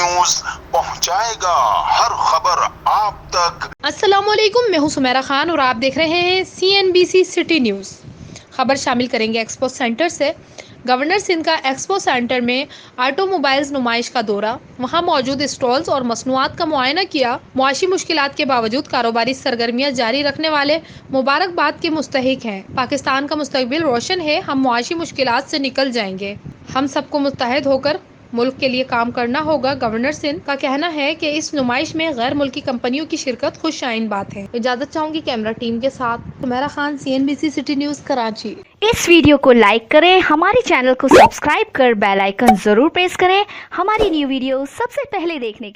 News पहुंचाएगा हर खबर आप तक। अस्सलामुअलैकुम, मैं हूं सुमेरा खान और आप देख रहे हैं CNBC सिटी न्यूज़। खबर शामिल करेंगे एक्सपो सेंटर से। गवर्नर सिंध का एक्सपो सेंटर में ऑटोमोबाइल्स नुमाइश का दौरा, वहां मौजूद स्टॉल्स और मसनूआत का मुआयना किया। मुआशी मुश्किलात के बावजूद कारोबारी सरगर्मियां जारी रखने वाले मुबारकबाद के मुस्तहिक हैं। पाकिस्तान का मुस्तकबिल रोशन है, हम मुआशी मुश्किलात से निकल जाएंगे। हम सबको मुत्तहद होकर मुल्क के लिए काम करना होगा। गवर्नर सिंध का कहना है कि इस नुमाइश में गैर मुल्की कंपनियों की शिरकत खुशआइन बात है। इजाजत चाहूंगी कैमरा टीम के साथ। Sumera Khan, CNBC city news, Karachi. इस वीडियो को लाइक करें, हमारे चैनल को सब्सक्राइब कर बेल आइकन जरूर प्रेस करें हमारी न्यू वीडियो सबसे पहले देखने के लिए।